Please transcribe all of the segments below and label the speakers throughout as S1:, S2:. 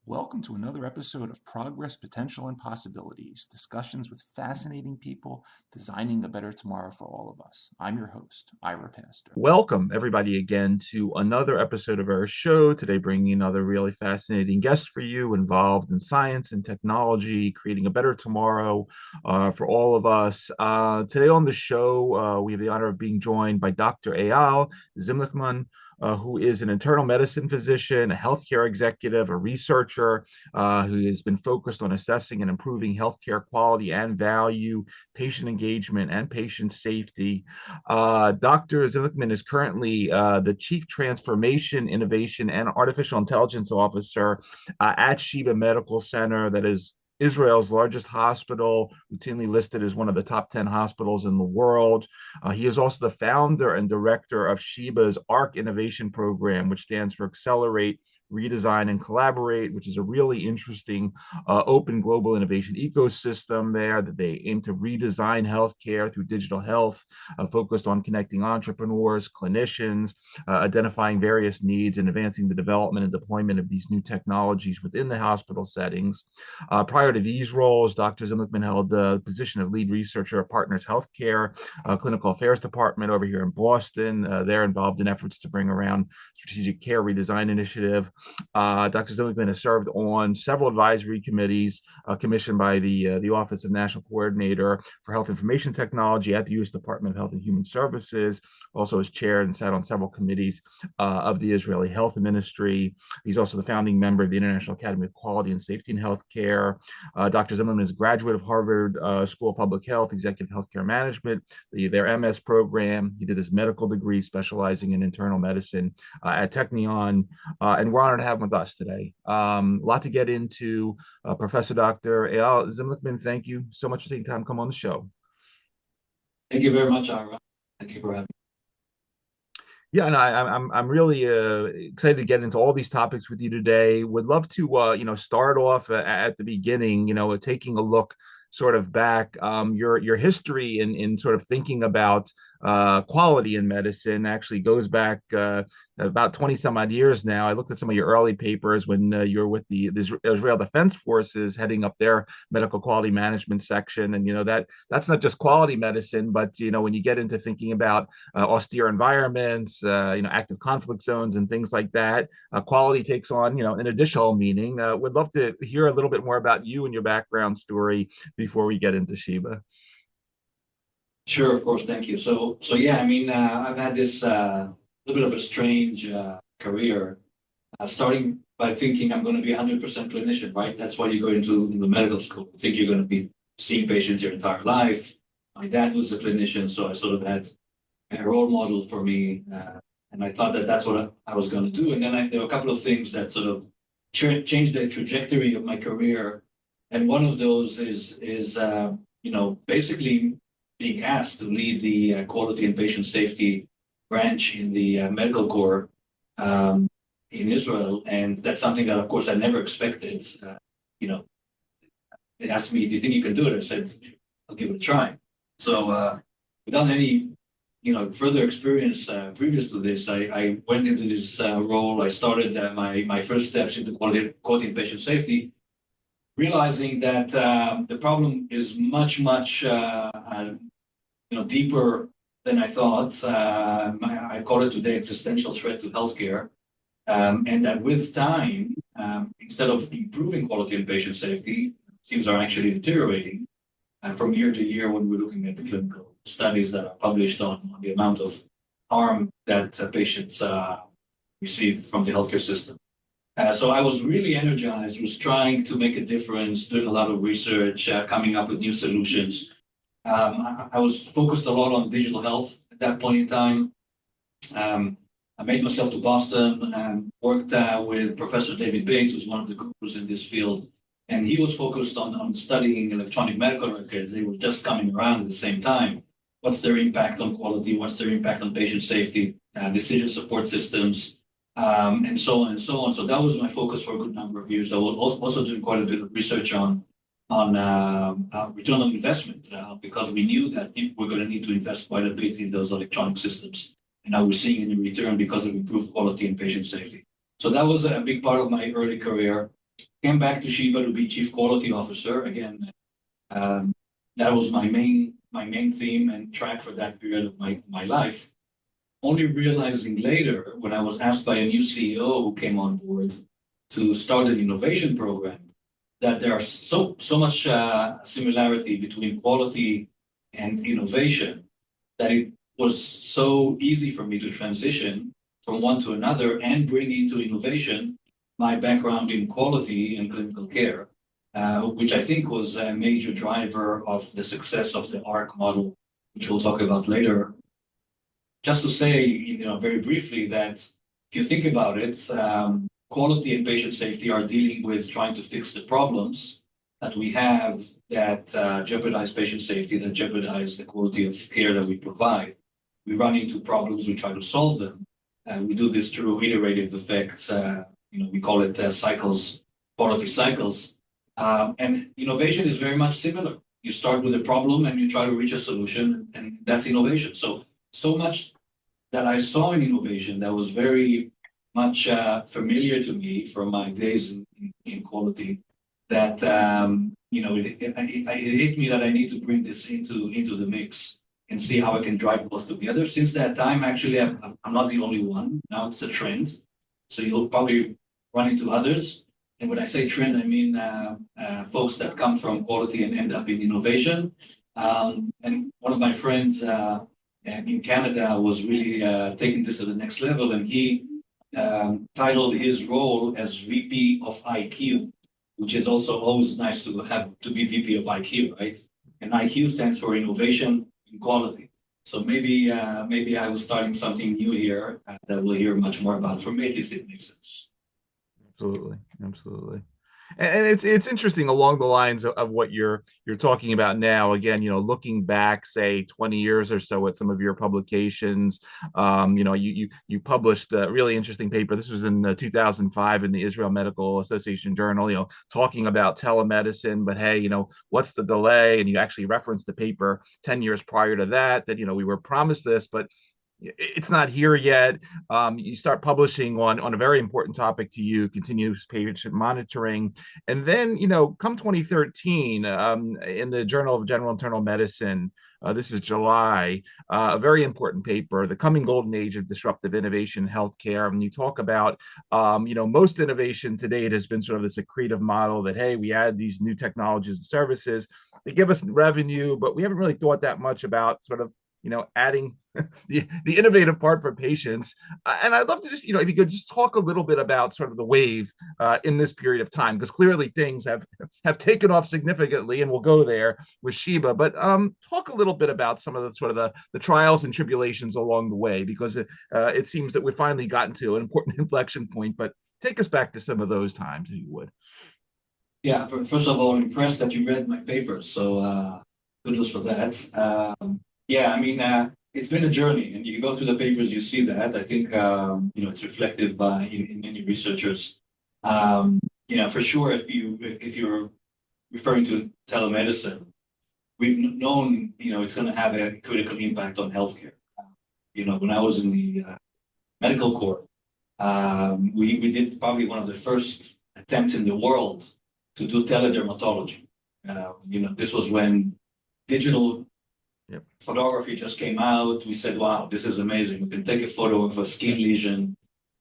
S1: Welcome to another episode of Progress, Potential, and Possibilities, discussions with fascinating people designing a better tomorrow for all of us. I'm your host, Ira Pastor.
S2: Welcome, everybody, again to another episode of our show. Today, bringing another really fascinating guest for you involved in science and technology, creating a better tomorrow for all of us. Today on the show, we have the honor of being joined by Dr. Eyal Zimlichman, who is an internal medicine physician, a healthcare executive, a researcher who has been focused on assessing and improving healthcare quality and value, patient engagement, and patient safety. Dr. Zimlichman is currently the Chief Transformation, Innovation, and Artificial Intelligence Officer at Sheba Medical Center, that is Israel's largest hospital, routinely listed as one of the top 10 hospitals in the world. He is also the founder and director of Sheba's ARC Innovation Program, which stands for Accelerate, Redesign, and Collaborate, which is a really interesting open global innovation ecosystem there that they aim to redesign healthcare through digital health, focused on connecting entrepreneurs, clinicians, identifying various needs, and advancing the development and deployment of these new technologies within the hospital settings. Prior to these roles, Dr. Zimlichman held the position of lead researcher at Partners Healthcare, Clinical Affairs Department over here in Boston. They're involved in efforts to bring around strategic care redesign initiative. Dr. Zimlichman has served on several advisory committees commissioned by the Office of National Coordinator for Health Information Technology at the U.S. Department of Health and Human Services. Also has chaired and sat on several committees of the Israeli Health Ministry. He's also the founding member of the International Academy of Quality and Safety in Healthcare. Dr. Zimlichman is a graduate of Harvard School of Public Health, Executive Healthcare Management, their MS program. He did his medical degree specializing in internal medicine at Technion, and we're honored to have him with us today. A lot to get into. Professor Dr. Eyal Zimlichman, thank you so much for taking time to come on the show.
S3: Thank you very much, Ira. Thank you for having me.
S2: Yeah, and I'm really excited to get into all these topics with you today. Would love to start off at the beginning, taking a look sort of back, your history in sort of thinking about quality in medicine actually goes back about 20 some odd years now. I looked at some of your early papers when you were with the Israel Defense Forces heading up their medical quality management section. And, that's not just quality medicine, but, when you get into thinking about austere environments, active conflict zones and things like that, quality takes on, an additional meaning. Would love to hear a little bit more about you and your background story before we get into Sheba.
S3: Sure, of course. Thank you. So yeah, I've had this little bit of a strange career, starting by thinking I'm going to be 100% clinician, right? That's why you go into the medical school. You think you're going to be seeing patients your entire life. My dad was a clinician, so I sort of had a role model for me, and I thought that that's what I was going to do. And then there were a couple of things that sort of changed the trajectory of my career, and one of those is basically being asked to lead the quality and patient safety branch in the medical corps in Israel. And that's something that, of course, I never expected. They asked me, do you think you can do it? I said, I'll give it a try. So without any further experience previous to this, I went into this role. I started my first steps into quality and patient safety, realizing that the problem is much deeper than I thought. I call it today existential threat to healthcare, and that with time, instead of improving quality and patient safety, things are actually deteriorating from year to year when we're looking at the clinical studies that are published on the amount of harm that patients receive from the healthcare system. So I was really energized, was trying to make a difference, doing a lot of research, coming up with new solutions. I was focused a lot on digital health at that point in time. I made myself to Boston and worked with Professor David Bates, who's one of the gurus in this field. And he was focused on studying electronic medical records. They were just coming around at the same time. What's their impact on quality? What's their impact on patient safety, decision support systems, and so on and so on. So that was my focus for a good number of years. I was also doing quite a bit of research on return on investment because we knew that we're going to need to invest quite a bit in those electronic systems. And I was seeing any return because of improved quality and patient safety. So that was a big part of my early career. Came back to Sheba to be chief quality officer. Again, that was my main theme and track for that period of my life. Only realizing later, when I was asked by a new CEO who came on board to start an innovation program, that there are so much similarity between quality and innovation that it was so easy for me to transition from one to another and bring into innovation my background in quality and clinical care, which I think was a major driver of the success of the ARC model, which we'll talk about later. Just to say, very briefly that if you think about it, quality and patient safety are dealing with trying to fix the problems that we have that jeopardize patient safety, that jeopardize the quality of care that we provide. We run into problems, we try to solve them, and we do this through iterative effects. We call it cycles, quality cycles. And innovation is very much similar. You start with a problem and you try to reach a solution, and that's innovation. So much that I saw in innovation that was very much familiar to me from my days in quality, that it hit me that I need to bring this into the mix and see how I can drive both together. Since that time, actually, I'm not the only one. Now it's a trend. So you'll probably run into others. And when I say trend, I mean folks that come from quality and end up in innovation. And one of my friends in Canada was really taking this to the next level, and he titled his role as VP of IQ, which is also always nice to be VP of IQ, right? And IQ stands for innovation and quality. So maybe I was starting something new here that we'll hear much more about. For me, at least it makes sense.
S2: Absolutely. And it's interesting along the lines of what you're talking about now. Again, looking back, say 20 years or so at some of your publications, you published a really interesting paper. This was in 2005 in the Israel Medical Association Journal, talking about telemedicine. But hey, what's the delay? And you actually referenced the paper 10 years prior to that we were promised this, but it's not here yet. You start publishing on a very important topic to you, continuous patient monitoring. And then, come 2013, in the Journal of General Internal Medicine, this is July, a very important paper, The Coming Golden Age of Disruptive Innovation in Healthcare. And you talk about, most innovation to date has been sort of this accretive model that, hey, we add these new technologies and services, they give us revenue, but we haven't really thought that much about sort of adding the innovative part for patients. And I'd love to just, if you could just talk a little bit about sort of the wave in this period of time, because clearly things have taken off significantly, and we'll go there with Sheba. But talk a little bit about some of the sort of the trials and tribulations along the way, because it seems that we've finally gotten to an important inflection point. But take us back to some of those times, if you would.
S3: Yeah, first of all, I'm impressed that you read my paper. So kudos for that. Yeah, I mean, it's been a journey, and you go through the papers, you see that. I think it's reflective in many researchers. For sure, if you're referring to telemedicine, we've known it's going to have a critical impact on healthcare. When I was in the medical corps, we did probably one of the first attempts in the world to do teledermatology. This was when digital photography just came out. We said, wow, this is amazing. We can take a photo of a skin lesion,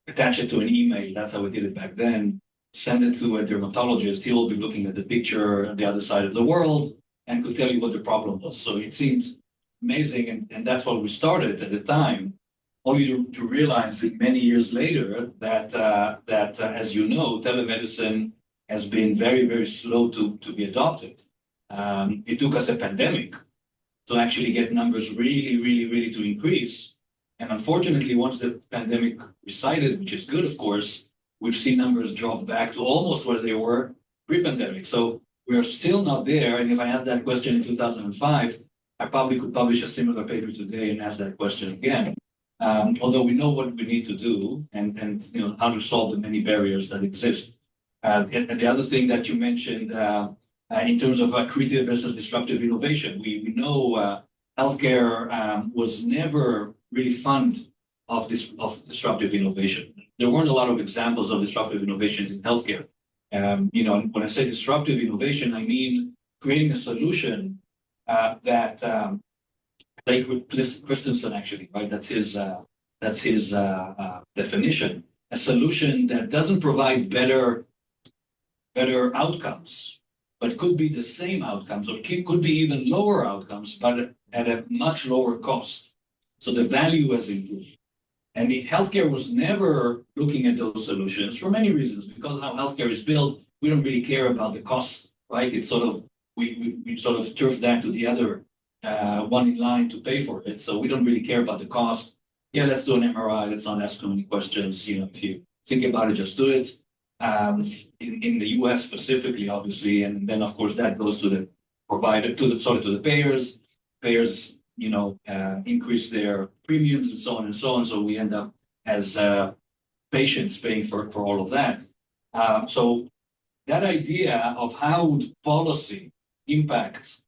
S3: attach it to an email. That's how we did it back then. Send it to a dermatologist. He will be looking at the picture on the other side of the world and could tell you what the problem was. So it seemed amazing. And that's what we started at the time. only to realize many years later that as you know, telemedicine has been very, very slow to be adopted. It took us a pandemic to actually get numbers really, really, really to increase. And unfortunately, once the pandemic receded, which is good, of course, we've seen numbers drop back to almost where they were pre-pandemic. So we are still not there. And if I asked that question in 2005, I probably could publish a similar paper today and ask that question again. Although we know what we need to do and how to solve the many barriers that exist. And the other thing that you mentioned in terms of creative versus disruptive innovation, we know healthcare was never really fond of disruptive innovation. There weren't a lot of examples of disruptive innovations in healthcare. When I say disruptive innovation, I mean creating a solution that Blake Christensen actually, right? That's his definition. A solution that doesn't provide better outcomes, but could be the same outcomes, or could be even lower outcomes, but at a much lower cost. So the value has improved. And healthcare was never looking at those solutions for many reasons, because how healthcare is built, we don't really care about the cost, right? It's sort of, we sort of turf that to the other one in line to pay for it. So we don't really care about the cost. Yeah, let's do an MRI. Let's not ask too many questions. If you think about it, just do it. In the US specifically, obviously, and then of course that goes to the provider, to the payers. Payers, increase their premiums and so on and so on. So we end up as patients paying for all of that. So that idea of how would policy impact,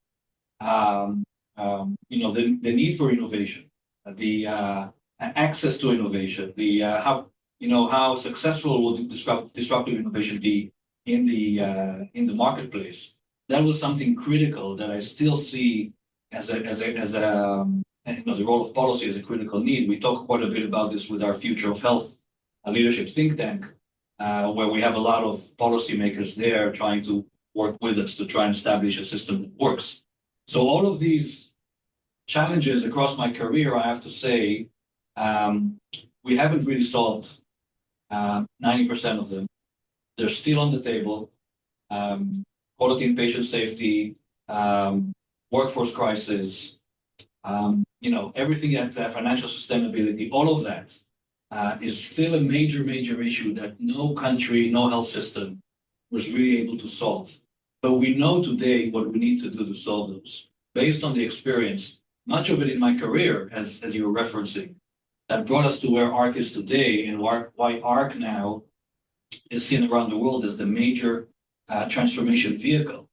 S3: the need for innovation, the access to innovation, the how successful will disruptive innovation be in the marketplace. That was something critical that I still see as the role of policy as a critical need. We talk quite a bit about this with our Future of Health leadership think tank, where we have a lot of policymakers there trying to work with us to try and establish a system that works. So all of these challenges across my career, I have to say, we haven't really solved 90% of them. They're still on the table. Quality and patient safety, workforce crisis, everything that financial sustainability, all of that is still a major, major issue that no country, no health system was really able to solve. But we know today what we need to do to solve those. Based on the experience, much of it in my career, as you were referencing, that brought us to where ARC is today, and why ARC now is seen around the world as the major transformation vehicle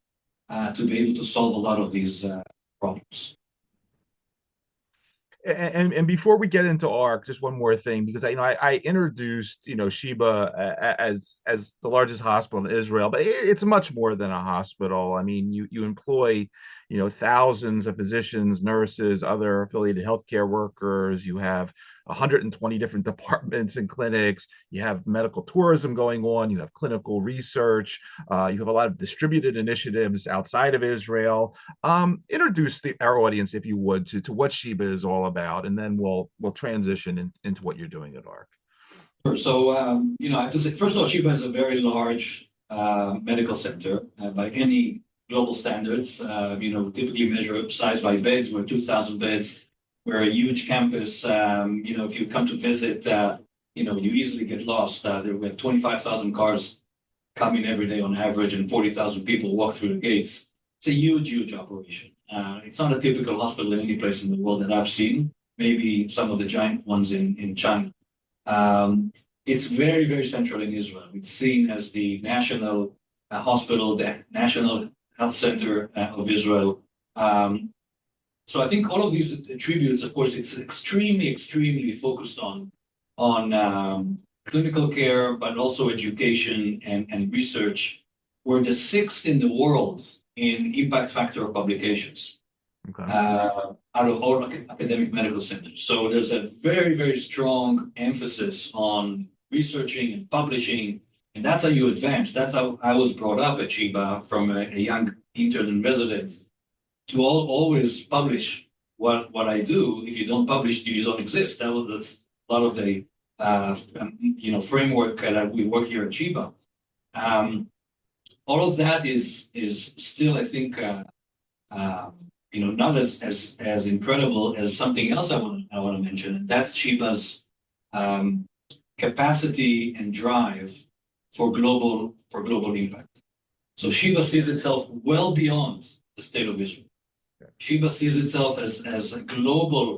S3: to be able to solve a lot of these problems.
S2: And before we get into ARC, just one more thing, because I introduced Sheba as the largest hospital in Israel, but it's much more than a hospital. I mean, you employ thousands of physicians, nurses, other affiliated healthcare workers. You have 120 different departments and clinics. You have medical tourism going on. You have clinical research. You have a lot of distributed initiatives outside of Israel. Introduce our audience, if you would, to what Sheba is all about, and then we'll transition into what you're doing at ARC.
S3: Sure. So, I have to say, first of all, Sheba is a very large medical center by any global standards. Typically measure size by beds. We're 2,000 beds. We're a huge campus. If you come to visit, you easily get lost. We have 25,000 cars coming every day on average, and 40,000 people walk through the gates. It's a huge, huge operation. It's not a typical hospital in any place in the world that I've seen. Maybe some of the giant ones in China. It's very, very central in Israel. It's seen as the national hospital, the national health center of Israel. So I think all of these attributes, of course, it's extremely, extremely focused on clinical care, but also education and research. We're the sixth in the world in impact factor of publications.
S2: Okay.
S3: Out of all academic medical centers. So there's a very, very strong emphasis on researching and publishing, and that's how you advance. That's how I was brought up at Sheba from a young intern and resident to always publish what I do. If you don't publish, you don't exist. lot of the framework that we work here at Sheba. All of that is still, I think, not as incredible as something else I want to mention, and that's Sheba's capacity and drive for global impact. So Sheba sees itself well beyond the state of Israel. Sheba sees itself as a global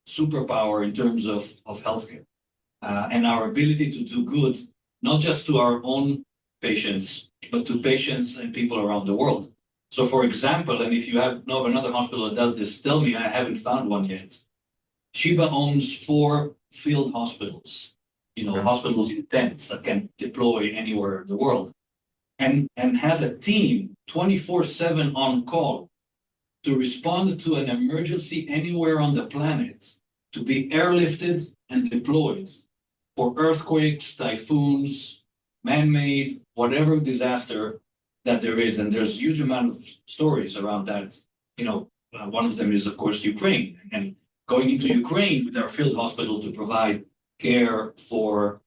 S3: superpower in terms of healthcare and our ability to do good, not just to our own patients, but to patients and people around the world. So, for example, and if you know of another hospital that does this, tell me, I haven't found one yet. Sheba owns 4 field hospitals, hospitals in tents that can deploy anywhere in the world, and has a team 24/7 on call to respond to an emergency anywhere on the planet, to be airlifted and deployed for earthquakes, typhoons, man-made, whatever disaster that there is. And there's a huge amount of stories around that. One of them is, of course, Ukraine, and going into Ukraine with our field hospital to provide care for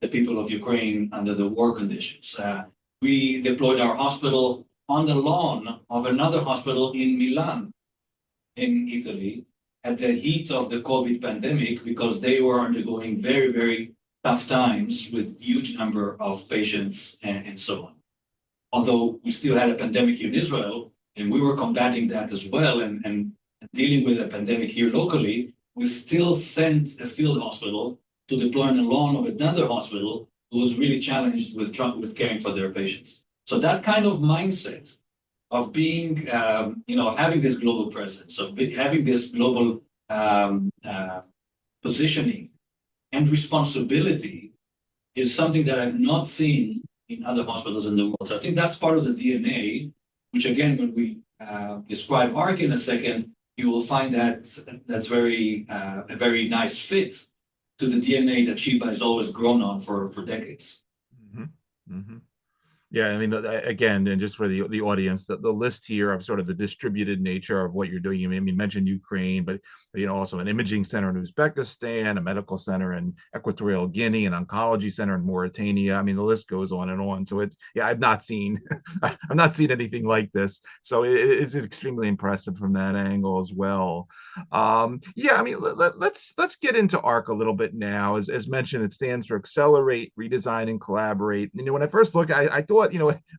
S3: the people of Ukraine under the war conditions. We deployed our hospital on the lawn of another hospital in Milan, in Italy, at the heat of the COVID pandemic, because they were undergoing very, very tough times with huge number of patients and so on. Although we still had a pandemic in Israel, and we were combating that as well, and dealing with a pandemic here locally, we still sent a field hospital to deploy on the lawn of another hospital who was really challenged with caring for their patients. So that kind of mindset of being, of having this global presence, of having this global positioning and responsibility is something that I've not seen in other hospitals in the world. So I think that's part of the DNA, which again, when we describe ARC in a second, you will find that that's a very nice fit to the DNA that Sheba has always grown on for decades.
S2: Mm-hmm. Mm-hmm. Yeah, I mean, again, and just for the audience, the list here of sort of the distributed nature of what you're doing. You mentioned Ukraine, but also an imaging center in Uzbekistan, a medical center in Equatorial Guinea, an oncology center in Mauritania. I mean, the list goes on and on. So I've not seen anything like this. So it's extremely impressive from that angle as well. I mean, let's get into ARC a little bit now. As mentioned, it stands for Accelerate, Redesign, and Collaborate. When I first looked, I thought,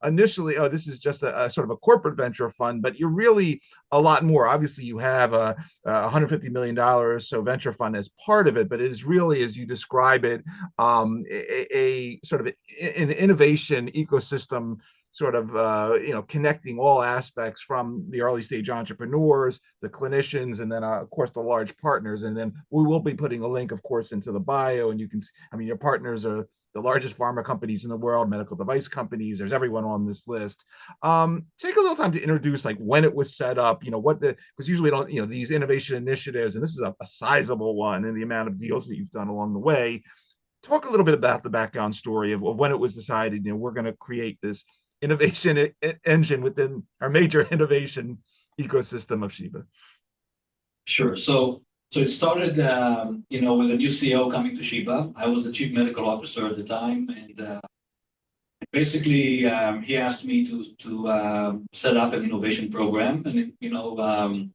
S2: initially, this is just a sort of a corporate venture fund, but you're really a lot more. Obviously, you have a $150 million or so venture fund as part of it, but it is really, as you describe it, a sort of an innovation ecosystem, sort of connecting all aspects from the early stage entrepreneurs, the clinicians, and then of course the large partners. And then we will be putting a link, of course, into the bio, and you can see, your partners are the largest pharma companies in the world, medical device companies. There's everyone on this list. Take a little time to introduce when it was set up, because usually these innovation initiatives, and this is a sizable one in the amount of deals that you've done along the way. Talk a little bit about the background story of when it was decided, we're going to create this innovation engine within our major innovation ecosystem of Sheba.
S3: Sure. So it started, with a new CEO coming to Sheba. I was the chief medical officer at the time, and basically he asked me to set up an innovation program. And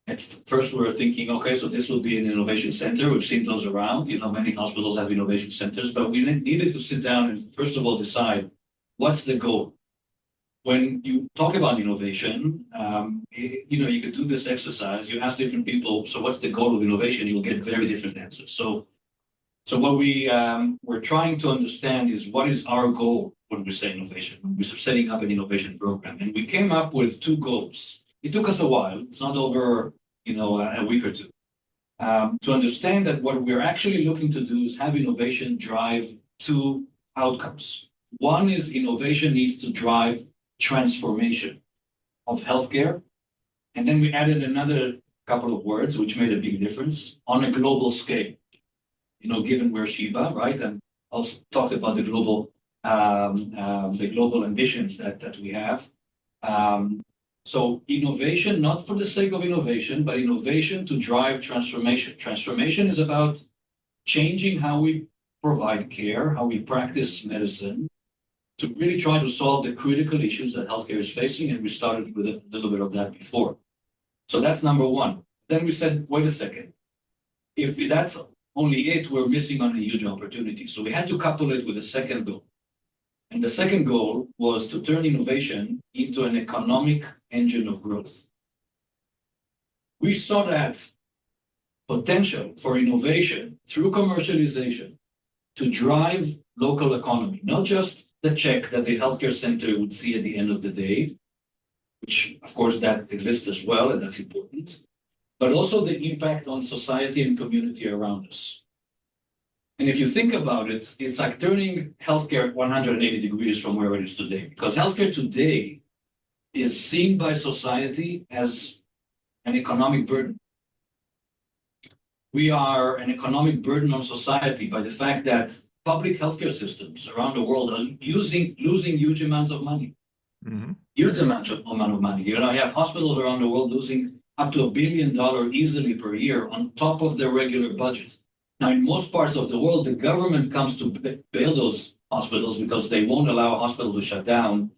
S3: at first we were thinking, okay, so this will be an innovation center. We've seen those around. Many hospitals have innovation centers, but we needed to sit down and first of all decide what's the goal. When you talk about innovation, you could do this exercise. You ask different people, so what's the goal of innovation? You'll get very different answers. So what we're trying to understand is what is our goal when we say innovation, when we're setting up an innovation program. And we came up with 2 goals. It took us a while. It's not over, a week or 2. To understand that what we're actually looking to do is have innovation drive 2 outcomes. One is innovation needs to drive transformation of healthcare. And then we added another couple of words, which made a big difference, on a global scale, given we're Sheba, right? And also talked about the global ambitions that we have. So innovation, not for the sake of innovation, but innovation to drive transformation. Transformation is about changing how we provide care, how we practice medicine, to really try to solve the critical issues that healthcare is facing, and we started with a little bit of that before. So that's number one. Then we said, wait a second, if that's only it, we're missing on a huge opportunity. So we had to couple it with a second goal. And the second goal was to turn innovation into an economic engine of growth. We saw that potential for innovation through commercialization to drive local economy, not just the check that the healthcare center would see at the end of the day, which of course that exists as well, and that's important, but also the impact on society and community around us. And if you think about it, it's like turning healthcare 180 degrees from where it is today, because healthcare today is seen by society as an economic burden. We are an economic burden on society by the fact that public healthcare systems around the world are losing huge amounts of money.
S2: Mm-hmm.
S3: Huge amount of money. You know, you have hospitals around the world losing up to $1 billion easily per year on top of their regular budget. Now, in most parts of the world, the government comes to bail those hospitals because they won't allow a hospital to shut down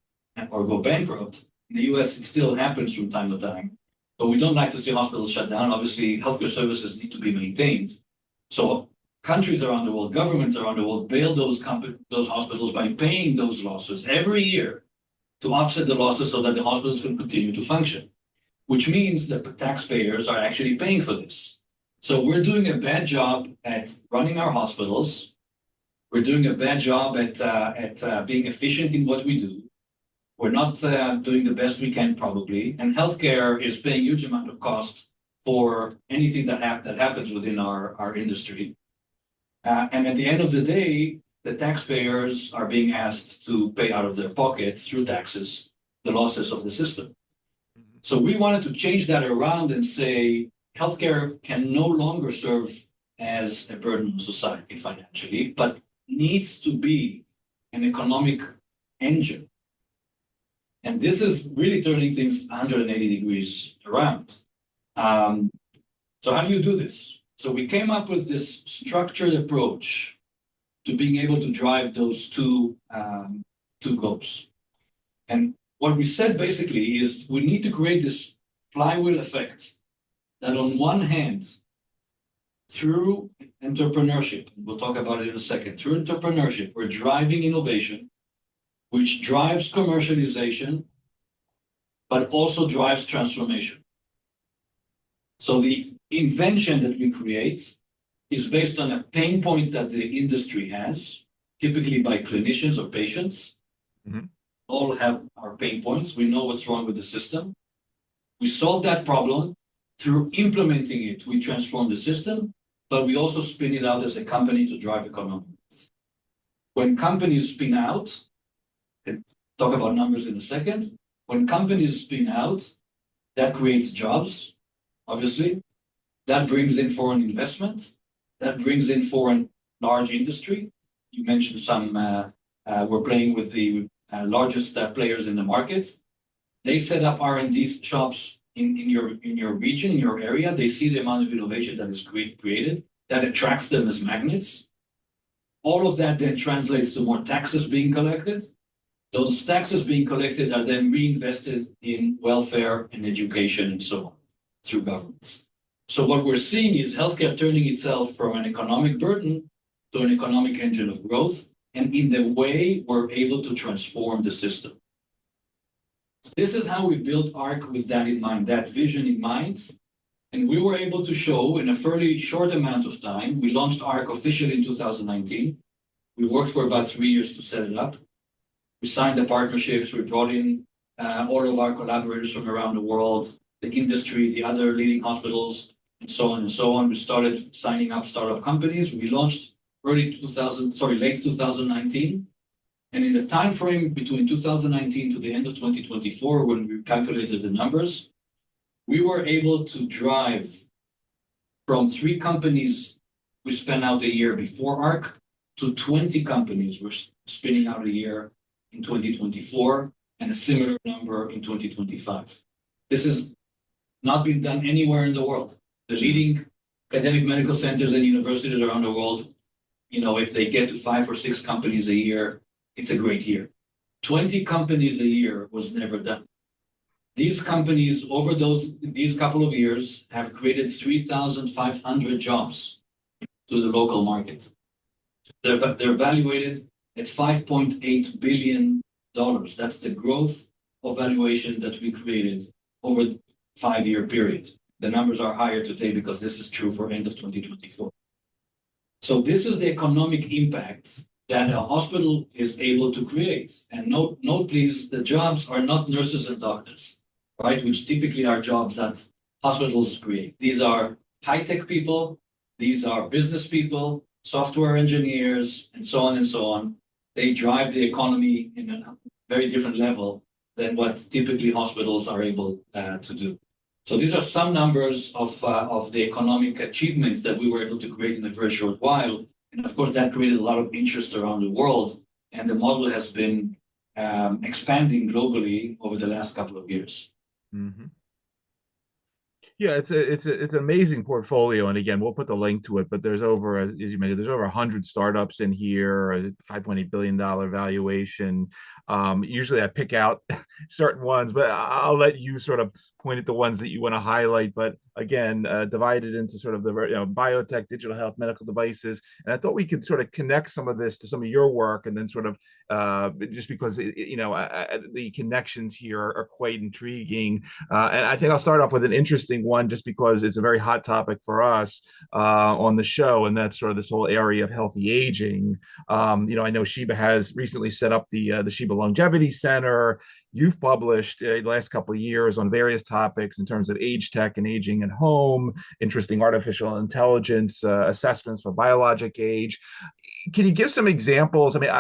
S3: or go bankrupt. In the US, it still happens from time to time. But we don't like to see hospitals shut down. Obviously, healthcare services need to be maintained. So countries around the world, governments around the world, bail those hospitals by paying those losses every year to offset the losses so that the hospitals can continue to function, which means that the taxpayers are actually paying for this. So we're doing a bad job at running our hospitals. We're doing a bad job at being efficient in what we do. We're not doing the best we can probably, and healthcare is paying huge amount of costs for anything that happens within our industry. And at the end of the day, the taxpayers are being asked to pay out of their pocket through taxes the losses of the system. So we wanted to change that around and say healthcare can no longer serve as a burden on society financially, but needs to be an economic engine. And this is really turning things 180 degrees around. So how do you do this? So we came up with this structured approach to being able to drive those two goals. And what we said basically is we need to create this flywheel effect that on one hand, through entrepreneurship, we'll talk about it in a second, through entrepreneurship, we're driving innovation, which drives commercialization, but also drives transformation. So the invention that we create is based on a pain point that the industry has, typically by clinicians or patients. Mm-hmm. All have our pain points. We know what's wrong with the system. We solve that problem. Through implementing it, we transform the system, but we also spin it out as a company to drive economic growth. When companies spin out, and talk about numbers in a second, when companies spin out, that creates jobs, obviously. That brings in foreign investment. That brings in foreign large industry. You mentioned some, we're playing with the largest players in the market. They set up R&D shops in your region, in your area. They see the amount of innovation that is created. That attracts them as magnets. All of that then translates to more taxes being collected. Those taxes being collected are then reinvested in welfare and education and so on through governments. So what we're seeing is healthcare turning itself from an economic burden to an economic engine of growth, and in the way we're able to transform the system. This is how we built ARC with that in mind, that vision in mind. And we were able to show in a fairly short amount of time, we launched ARC officially in 2019. We worked for about 3 years to set it up. We signed the partnerships, we brought in all of our collaborators from around the world, the industry, the other leading hospitals, and so on and so on. We started signing up startup companies. We launched late 2019. And in the time frame between 2019 to the end of 2024, when we calculated the numbers, we were able to drive from 3 companies we spun out a year before ARC to 20 companies we're spinning out a year in 2024 and a similar number in 2025. This has not been done anywhere in the world. The leading academic medical centers and universities around the world, if they get to 5 or 6 companies a year, it's a great year. 20 companies a year was never done. These companies, over these couple of years, have created 3,500 jobs to the local market. They're evaluated at $5.8 billion. That's the growth of valuation that we created over a 5-year period. The numbers are higher today because this is true for end of 2024. So this is the economic impact that a hospital is able to create. And note please, the jobs are not nurses and doctors, right? Which typically are jobs that hospitals create. These are high-tech people, these are business people, software engineers, and so on and so on. They drive the economy in a very different level than what typically hospitals are able to do. So these are some numbers of the economic achievements that we were able to create in a very short while. And of course, that created a lot of interest around the world. And the model has been expanding globally over the last couple of years.
S2: Mm-hmm. Yeah, it's an amazing portfolio, and again, we'll put the link to it. But there's over, as you mentioned, there's over 100 startups in here, a $5.8 billion valuation. Usually, I pick out certain ones, but I'll let you sort of point at the ones that you want to highlight. But again, divided into sort of the biotech, digital health, medical devices, and I thought we could sort of connect some of this to some of your work, and then sort of just because the connections here are quite intriguing. And I think I'll start off with an interesting one, just because it's a very hot topic for us on the show, and that's sort of this whole area of healthy aging. I know Sheba has recently set up the Sheba Longevity Center. You've published the last couple of years on various topics in terms of age tech and aging at home, interesting artificial intelligence assessments for biologic age. Can you give some examples? I mean,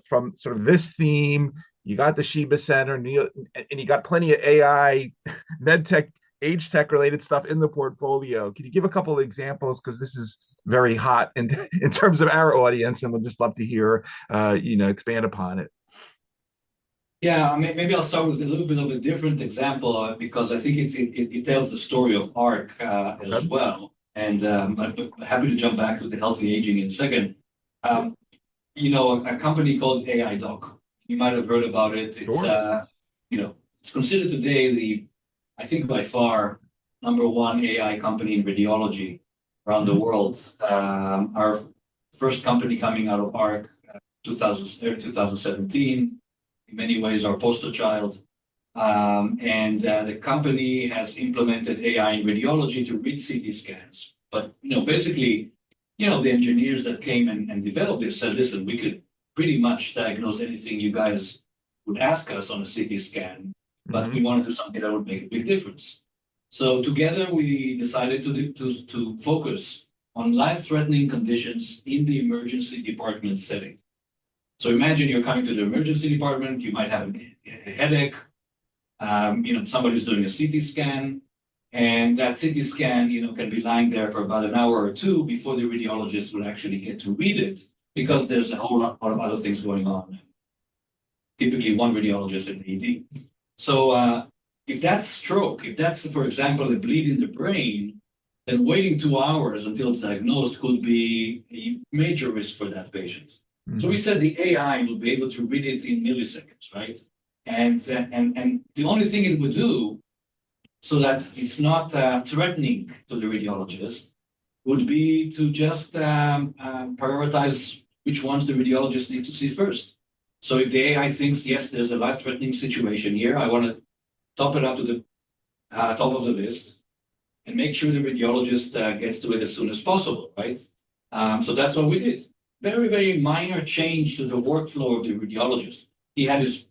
S2: from sort of this theme, you got the Sheba Center, and you got plenty of AI, med tech, age tech related stuff in the portfolio. Can you give a couple of examples? Because this is very hot in terms of our audience, and we'd just love to hear, expand upon it.
S3: Yeah, maybe I'll start with a little bit of a different example because I think it tells the story of ARC as well. And I'm happy to jump back to the healthy aging in a second. A company called AI Doc. You might have heard about it. It's
S2: Sure.
S3: It's considered today I think by far #1 AI company in radiology around the world. Our first company coming out of ARC 2017. In many ways, our poster child. And the company has implemented AI in radiology to read CT scans. But, basically, the engineers that came and developed this said, listen, we could pretty much diagnose anything you guys would ask us on a CT scan, but we want to do something that would make a big difference. So together, we decided to focus on life-threatening conditions in the emergency department setting. So imagine you're coming to the emergency department, you might have a headache, somebody's doing a CT scan, and that CT scan, can be lying there for about an hour or two before the radiologist will actually get to read it, because there's a whole lot of other things going on. Typically one radiologist in the ED. So if that's stroke, if that's, for example, a bleed in the brain, then waiting 2 hours until it's diagnosed could be a major risk for that patient. So we said the AI will be able to read it in milliseconds, right? And the only thing it would do, so that it's not threatening to the radiologist, would be to just prioritize which ones the radiologist needs to see first. So if the AI thinks, yes, there's a life-threatening situation here, I want to top it up to the top of the list and make sure the radiologist gets to it as soon as possible, right? So that's what we did. Very, very minor change to the workflow of the radiologist. He had his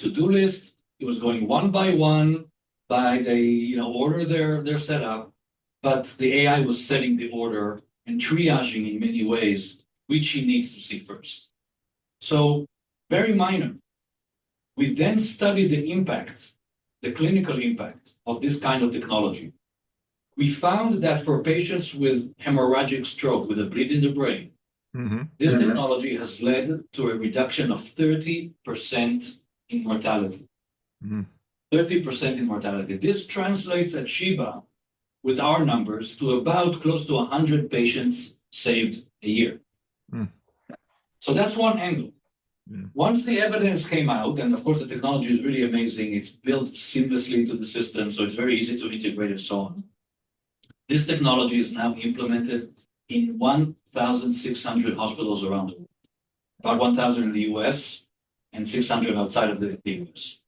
S3: to-do list. He was going one by one by the order they're set up, but the AI was setting the order and triaging in many ways which he needs to see first. So very minor. We then studied the impact, the clinical impact of this kind of technology. We found that for patients with hemorrhagic stroke, with a bleed in the brain, this technology has led to a reduction of 30% in mortality. 30% in mortality. This translates at Sheba with our numbers to about close to 100 patients saved a year.
S2: Mm.
S3: So that's one angle.
S2: Mm.
S3: Once the evidence came out, and of course the technology is really amazing, it's built seamlessly into the system, so it's very easy to integrate and so on. This technology is now implemented in 1,600 hospitals around the world, about 1,000 in the US and 600 outside of the US.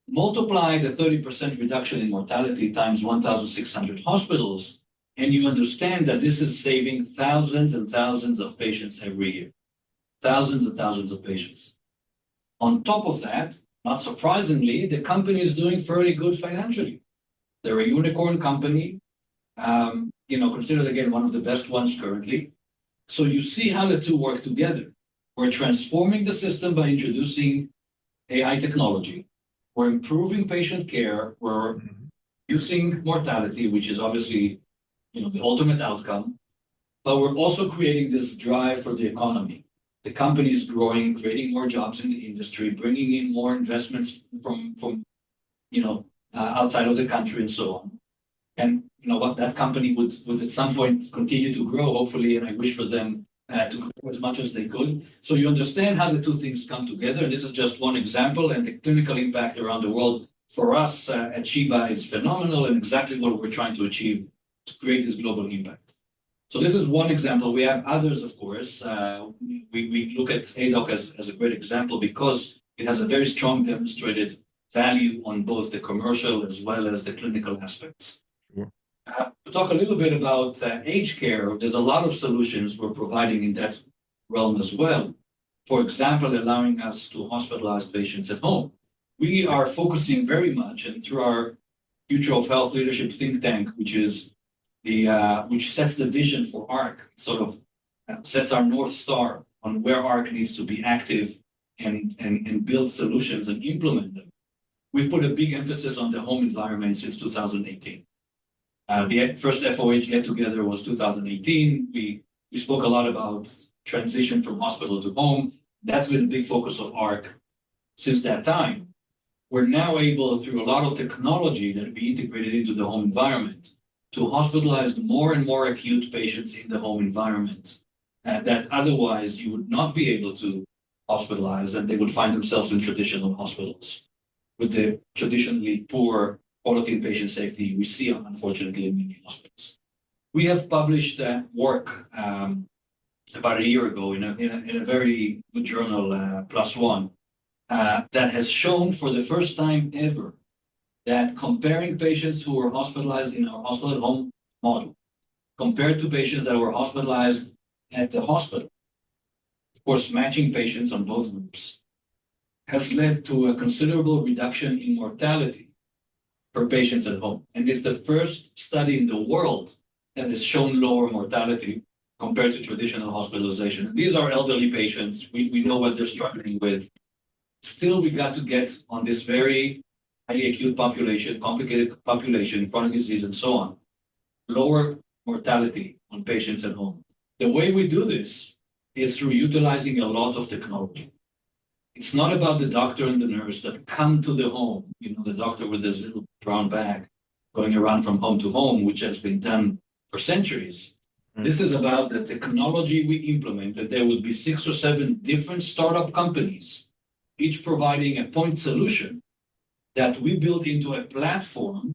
S3: Multiply the 30% reduction in mortality times 1,600 hospitals, and you understand that this is saving thousands and thousands of patients every year. Thousands and thousands of patients. On top of that, not surprisingly, the company is doing fairly good financially. They're a unicorn company, considered again one of the best ones currently. So you see how the two work together. We're transforming the system by introducing AI technology. We're improving patient care. We're reducing mortality, which is obviously, the ultimate outcome. But we're also creating this drive for the economy. The company is growing, creating more jobs in the industry, bringing in more investments from outside of the country and so on. And that company would at some point continue to grow, hopefully, and I wish for them to grow as much as they could. So you understand how the two things come together. And this is just one example, and the clinical impact around the world for us at Sheba is phenomenal and exactly what we're trying to achieve to create this global impact. So this is one example. We have others, of course. We look at ADOC as a great example because it has a very strong demonstrated value on both the commercial as well as the clinical aspects.
S2: Sure.
S3: To talk a little bit about aged care, there's a lot of solutions we're providing in that realm as well. For example, allowing us to hospitalize patients at home. We are focusing very much, and through our Future of Health Leadership think tank, which sets the vision for ARC, sort of sets our North Star on where ARC needs to be active and build solutions and implement them. We've put a big emphasis on the home environment since 2018. The first FOH get-together was 2018. We spoke a lot about transition from hospital to home. That's been a big focus of ARC since that time. We're now able, through a lot of technology that we integrated into the home environment, to hospitalize more and more acute patients in the home environment that otherwise you would not be able to hospitalize, and they would find themselves in traditional hospitals with the traditionally poor quality and patient safety we see, unfortunately, in many hospitals. We have published work about a year ago in a very good journal, PLOS ONE, that has shown for the first time ever that comparing patients who were hospitalized in our hospital at home model compared to patients that were hospitalized at the hospital, of course, matching patients on both groups, has led to a considerable reduction in mortality for patients at home. And it's the first study in the world that has shown lower mortality compared to traditional hospitalization. And these are elderly patients. We know what they're struggling with. Still, we got to get on this very highly acute population, complicated population, chronic disease, and so on, lower mortality on patients at home. The way we do this is through utilizing a lot of technology. It's not about the doctor and the nurse that come to the home, the doctor with this little brown bag going around from home to home, which has been done for centuries. This is about the technology we implement, that there would be 6 or 7 different startup companies, each providing a point solution that we build into a platform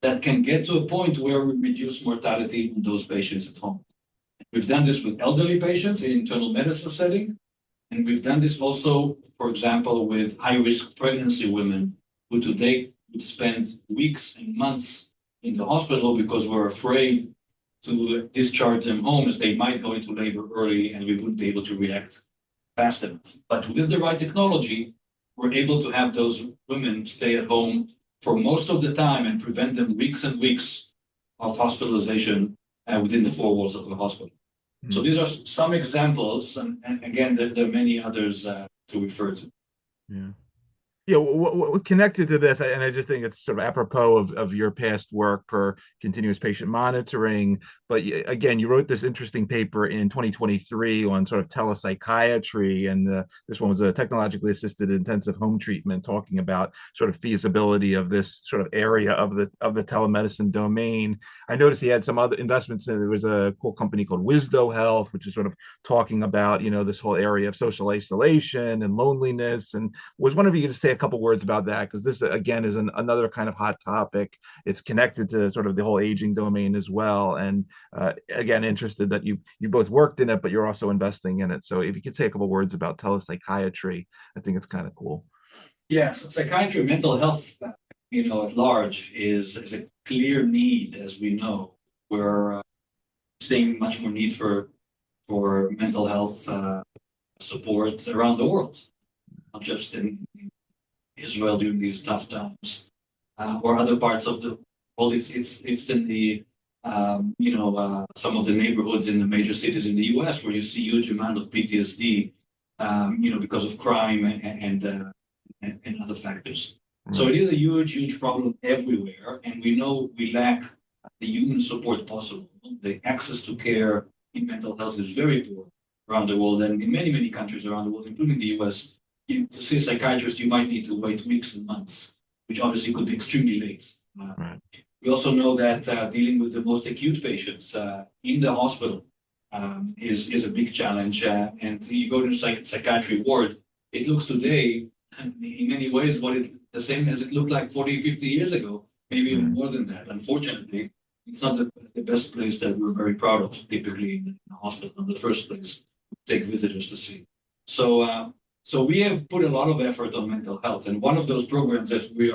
S3: that can get to a point where we reduce mortality in those patients at home. We've done this with elderly patients in internal medicine setting, and we've done this also, for example, with high-risk pregnancy women who today would spend weeks and months in the hospital because we're afraid to discharge them home as they might go into labor early and we wouldn't be able to react fast enough. But with the right technology, we're able to have those women stay at home for most of the time and prevent them weeks and weeks of hospitalization within the 4 walls of the hospital. So these are some examples, and again, there are many others to refer to.
S2: Yeah. Yeah, connected to this, and I just think it's sort of apropos of your past work per continuous patient monitoring. But again, you wrote this interesting paper in 2023 on sort of telepsychiatry, and this one was a technologically assisted intensive home treatment, talking about sort of feasibility of this sort of area of the telemedicine domain. I noticed he had some other investments in. There was a cool company called Wisdo Health, which is sort of talking about this whole area of social isolation and loneliness, and was wondering if you could just say a couple words about that, because this again is another kind of hot topic. It's connected to sort of the whole aging domain as well, and again, interested that you've both worked in it, but you're also investing in it. So if you could say a couple words about telepsychiatry, I think it's kind of cool.
S3: Yeah, so psychiatry, mental health, at large is a clear need, as we know. We're seeing much more need for mental health support around the world, not just in Israel during these tough times, or other parts of the world. It's in the some of the neighborhoods in the major cities in the U.S. where you see huge amount of PTSD, because of crime and other factors.
S2: Right.
S3: So it is a huge problem everywhere, and we know we lack the human support possible. The access to care in mental health is very poor around the world, and in many countries around the world, including the U.S. To see a psychiatrist, you might need to wait weeks and months, which obviously could be extremely late.
S2: Right.
S3: We also know that dealing with the most acute patients in the hospital is a big challenge. And you go to the psychiatry ward, it looks today, in many ways, the same as it looked like 40, 50 years ago, maybe even more than that. Unfortunately, it's not the best place that we're very proud of, typically in the hospital, in the first place, we take visitors to see. So we have put a lot of effort on mental health. And one of those programs, as we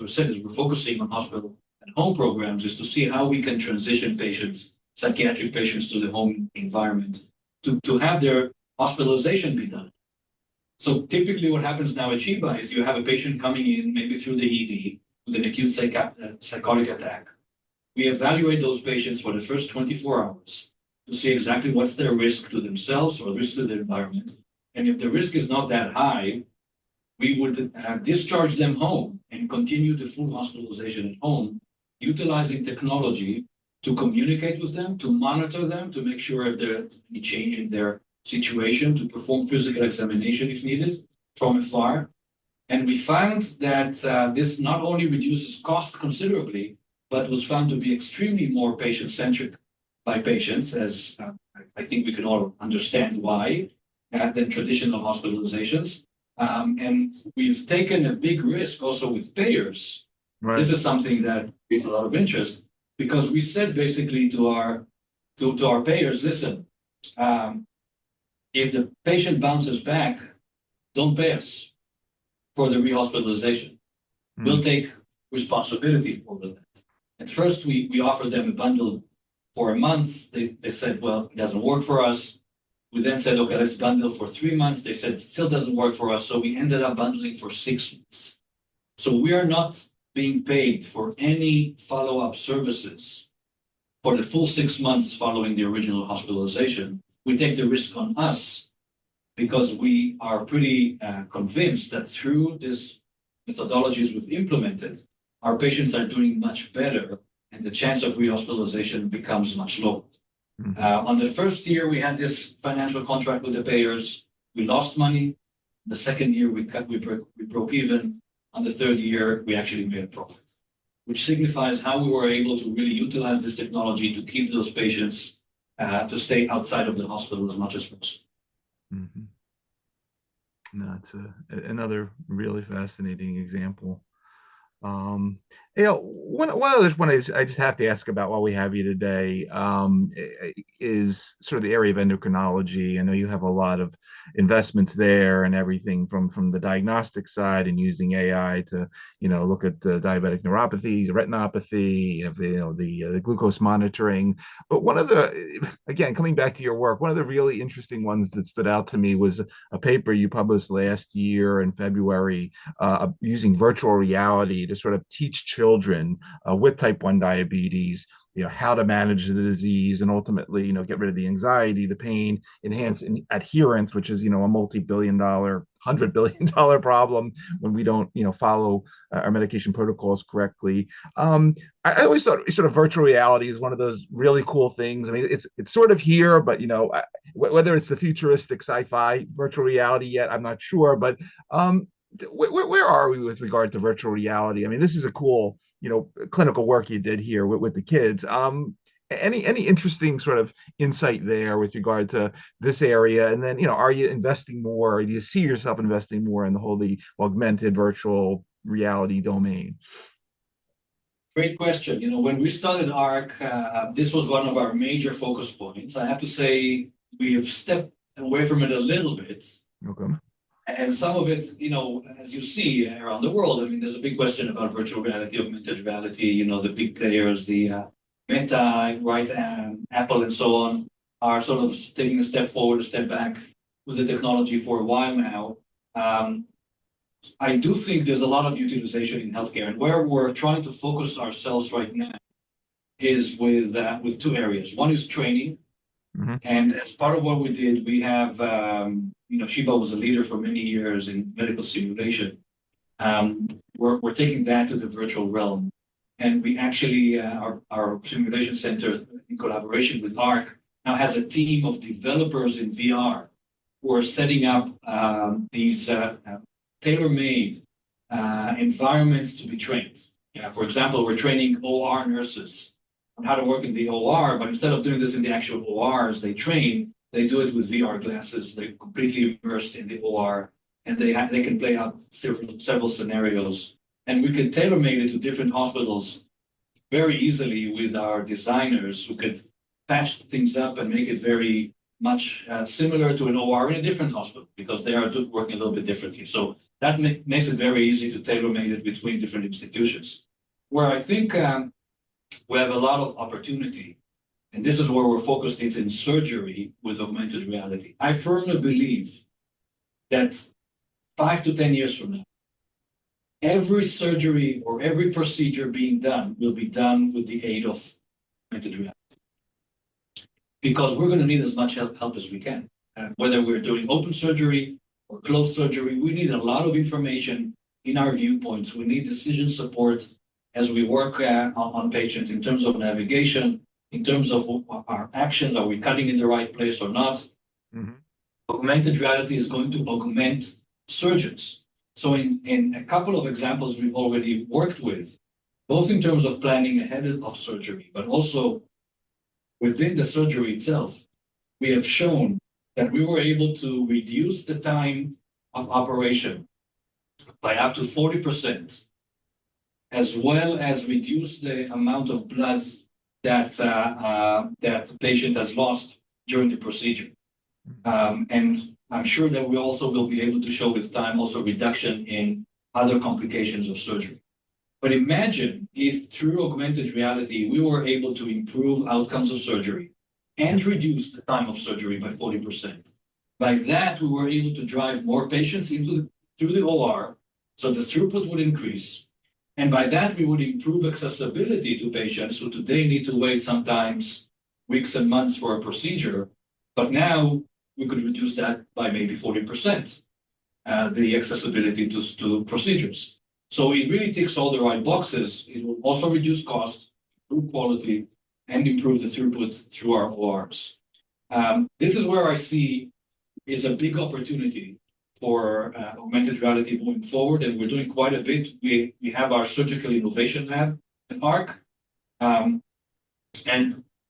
S3: said, is we're focusing on hospital and home programs, is to see how we can transition patients, psychiatric patients, to the home environment to have their hospitalization be done. So typically what happens now at Sheba is you have a patient coming in maybe through the ED with an acute psychotic attack. We evaluate those patients for the first 24 hours to see exactly what's their risk to themselves or risk to the environment. And if the risk is not that high, we would discharge them home and continue the full hospitalization at home, utilizing technology to communicate with them, to monitor them, to make sure if there's any change in their situation, to perform physical examination if needed from afar. And we found that this not only reduces cost considerably, but was found to be extremely more patient-centric by patients, as I think we can all understand why, than traditional hospitalizations. And we've taken a big risk also with payers. Right. This is something that gets a lot of interest, because we said basically to our payers, listen, if the patient bounces back, don't pay us for the rehospitalization. We'll take responsibility for that. At first, we offered them a bundle for a month. They said, well, it doesn't work for us. We then said, okay, let's bundle for 3 months. They said, it still doesn't work for us. So we ended up bundling for 6 months. So we are not being paid for any follow-up services for the full 6 months following the original hospitalization. We take the risk on us because we are pretty convinced that through these methodologies we've implemented, our patients are doing much better and the chance of rehospitalization becomes much lower. On the first year, we had this financial contract with the payers. We lost money. The second year, we broke even. On the third year, we actually made a profit, which signifies how we were able to really utilize this technology to keep those patients to stay outside of the hospital as much as possible.
S2: Mm-hmm. No, it's another really fascinating example. One other one I just have to ask about while we have you today is sort of the area of endocrinology. I know you have a lot of investments there and everything from the diagnostic side and using AI to look at the diabetic neuropathy, retinopathy, the glucose monitoring. But one of again, coming back to your work, one of the really interesting ones that stood out to me was a paper you published last year in February using virtual reality to sort of teach children children with type 1 diabetes, how to manage the disease and ultimately, get rid of the anxiety, the pain, enhance adherence, which is, a multi-billion-dollar, $100 billion problem when we don't, follow our medication protocols correctly. I always thought sort of virtual reality is one of those really cool things. I mean, it's sort of here, but whether it's the futuristic sci-fi virtual reality yet, I'm not sure. But where are we with regard to virtual reality? I mean, this is a cool, clinical work you did here with the kids. Any interesting sort of insight there with regard to this area? And then, are you investing more? Or do you see yourself investing more in the augmented virtual reality domain?
S3: Great question. When we started ARC, this was one of our major focus points. I have to say we have stepped away from it a little bit.
S2: Okay.
S3: And some of it, as you see around the world, I mean, there's a big question about virtual reality, augmented reality, the big players, the Meta, right, Apple and so on, are sort of taking a step forward, a step back with the technology for a while now. I do think there's a lot of utilization in healthcare, and where we're trying to focus ourselves right now is with two areas. One is training, and as part of what we did, we have, Sheba was a leader for many years in medical simulation. We're taking that to the virtual realm, and we actually, our simulation center, in collaboration with ARC, now has a team of developers in VR who are setting up these tailor-made environments to be trained. Yeah, for example, we're training OR nurses on how to work in the OR, but instead of doing this in the actual ORs they do it with VR glasses. They're completely immersed in the OR, and they can play out several scenarios. And we can tailor-make it to different hospitals very easily with our designers who could patch things up and make it very much similar to an OR in a different hospital, because they are working a little bit differently. So that makes it very easy to tailor-make it between different institutions. Where I think we have a lot of opportunity, and this is where we're focused, is in surgery with augmented reality. I firmly believe that 5 to 10 years from now, every surgery or every procedure being done will be done with the aid of augmented reality. Because we're going to need as much help as we can. Whether we're doing open surgery or closed surgery, we need a lot of information in our viewpoints. We need decision support as we work on patients in terms of navigation, in terms of our actions. Are we cutting in the right place or not? Augmented reality is going to augment surgeons. So in a couple of examples we've already worked with, both in terms of planning ahead of surgery, but also within the surgery itself, we have shown that we were able to reduce the time of operation by up to 40%, as well as reduce the amount of blood that the patient has lost during the procedure. And I'm sure that we also will be able to show with time also reduction in other complications of surgery. But imagine if through augmented reality, we were able to improve outcomes of surgery and reduce the time of surgery by 40%. By that, we were able to drive more patients through the OR, so the throughput would increase. And by that, we would improve accessibility to patients who today need to wait sometimes weeks and months for a procedure. But now we could reduce that by maybe 40%, the accessibility to procedures. So it really ticks all the right boxes. It will also reduce cost, improve quality, and improve the throughput through our ORs. This is where I see is a big opportunity for augmented reality moving forward, and we're doing quite a bit. We have our surgical innovation lab at ARC, and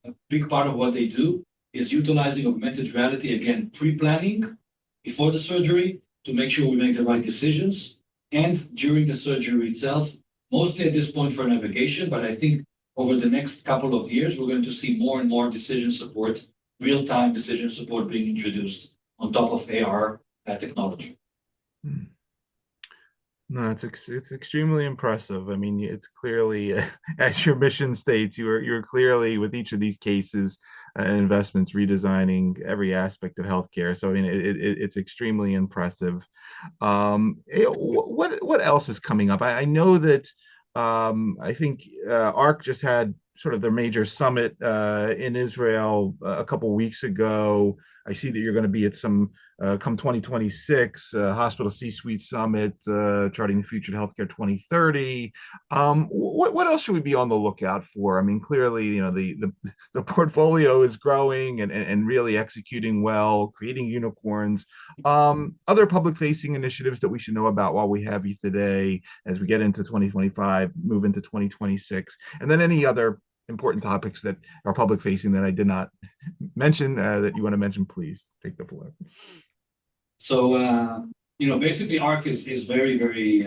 S3: a big part of what they do is utilizing augmented reality, again, pre-planning before the surgery to make sure we make the right decisions, and during the surgery itself, mostly at this point for navigation, but I think over the next couple of years, we're going to see more and more decision support, real-time decision support being introduced on top of AR technology.
S2: No, it's extremely impressive. I mean, it's clearly, as your mission states, you're clearly with each of these cases and investments redesigning every aspect of healthcare. So I mean, it's extremely impressive. What else is coming up? I know that I think ARC just had sort of their major summit in Israel a couple weeks ago. I see that you're going to be at some come 2026 hospital C-suite summit, charting the future of healthcare 2030. What else should we be on the lookout for? I mean, clearly, you know, the portfolio is growing and really executing well, creating unicorns. Other public-facing initiatives that we should know about while we have you today, as we get into 2025, move into 2026, and then any other important topics that are public facing that I did not mention that you want to mention, please take the floor.
S3: So, basically ARC is very, very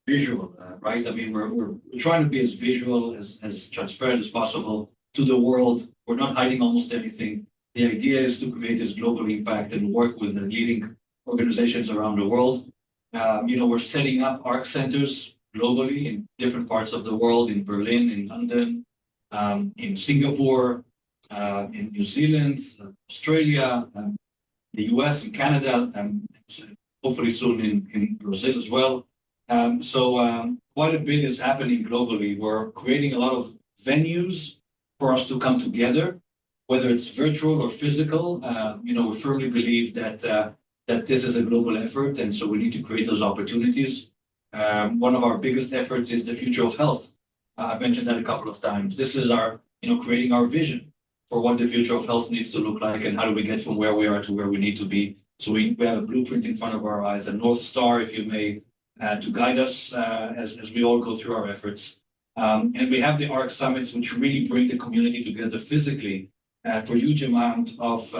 S3: visual, right? I mean, we're trying to be as visual, as transparent as possible to the world. We're not hiding almost anything. The idea is to create this global impact and work with the leading organizations around the world. We're setting up ARC centers globally in different parts of the world, in Berlin, in London, in Singapore, in New Zealand, Australia, the US and Canada, and hopefully soon in Brazil as well. Quite a bit is happening globally. We're creating a lot of venues for us to come together, whether it's virtual or physical. We firmly believe that this is a global effort, and so we need to create those opportunities. One of our biggest efforts is the future of health. I've mentioned that a couple of times. This is our, creating our vision for what the future of health needs to look like and how do we get from where we are to where we need to be. So we have a blueprint in front of our eyes, a North Star, if you may, to guide us as we all go through our efforts. And we have the ARC summits, which really bring the community together physically for huge amount of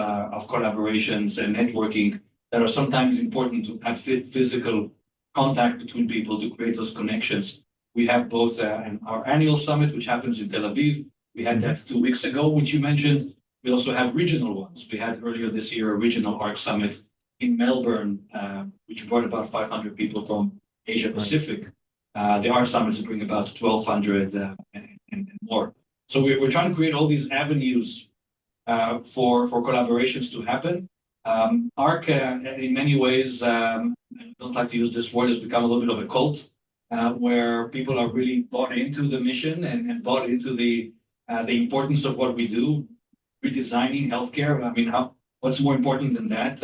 S3: collaborations and networking that are sometimes important to have physical contact between people to create those connections. We have both our annual summit, which happens in Tel Aviv. We had that 2 weeks ago, which you mentioned. We also have regional ones. We had earlier this year a regional ARC summit in Melbourne, which brought about 500 people from Asia Pacific. The ARC summits bring about 1,200 and more. So we're trying to create all these avenues for collaborations to happen. ARC, in many ways, I don't like to use this word, has become a little bit of a cult, where people are really bought into the mission and bought into the importance of what we do, redesigning healthcare. I mean, what's more important than that?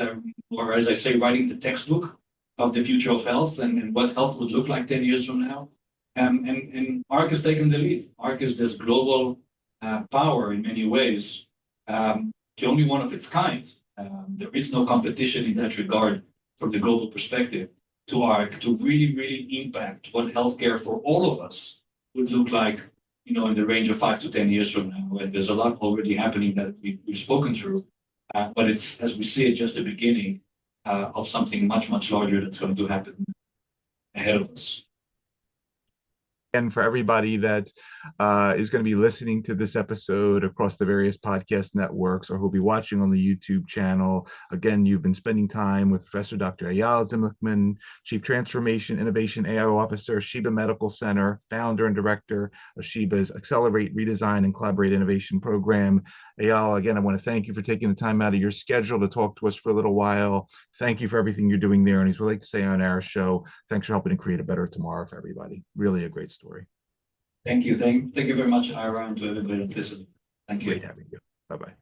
S3: Or as I say, writing the textbook of the future of health and what health would look like 10 years from now. And ARC has taken the lead. ARC is this global power in many ways, the only one of its kind. There is no competition in that regard from the global perspective to ARC to really, really impact what healthcare for all of us would look like, in the range of 5 to 10 years from now. And there's a lot already happening that we've spoken through, but it's, as we see it, just the beginning of something much, much larger that's going to happen ahead of us.
S2: And for everybody that is going to be listening to this episode across the various podcast networks or who'll be watching on the YouTube channel, again, you've been spending time with Professor Dr. Eyal Zimlichman, Chief Transformation Innovation AI Officer, Sheba Medical Center, founder and director of Sheba's Accelerate, Redesign, and Collaborate Innovation Program. Eyal, again, I want to thank you for taking the time out of your schedule to talk to us for a little while. Thank you for everything you're doing there. And as we like to say on our show, thanks for helping to create a better tomorrow for everybody. Really a great story.
S3: Thank you. Thank you very much, Ira, and to everybody listening. Thank you.
S2: Great having you. Bye-bye.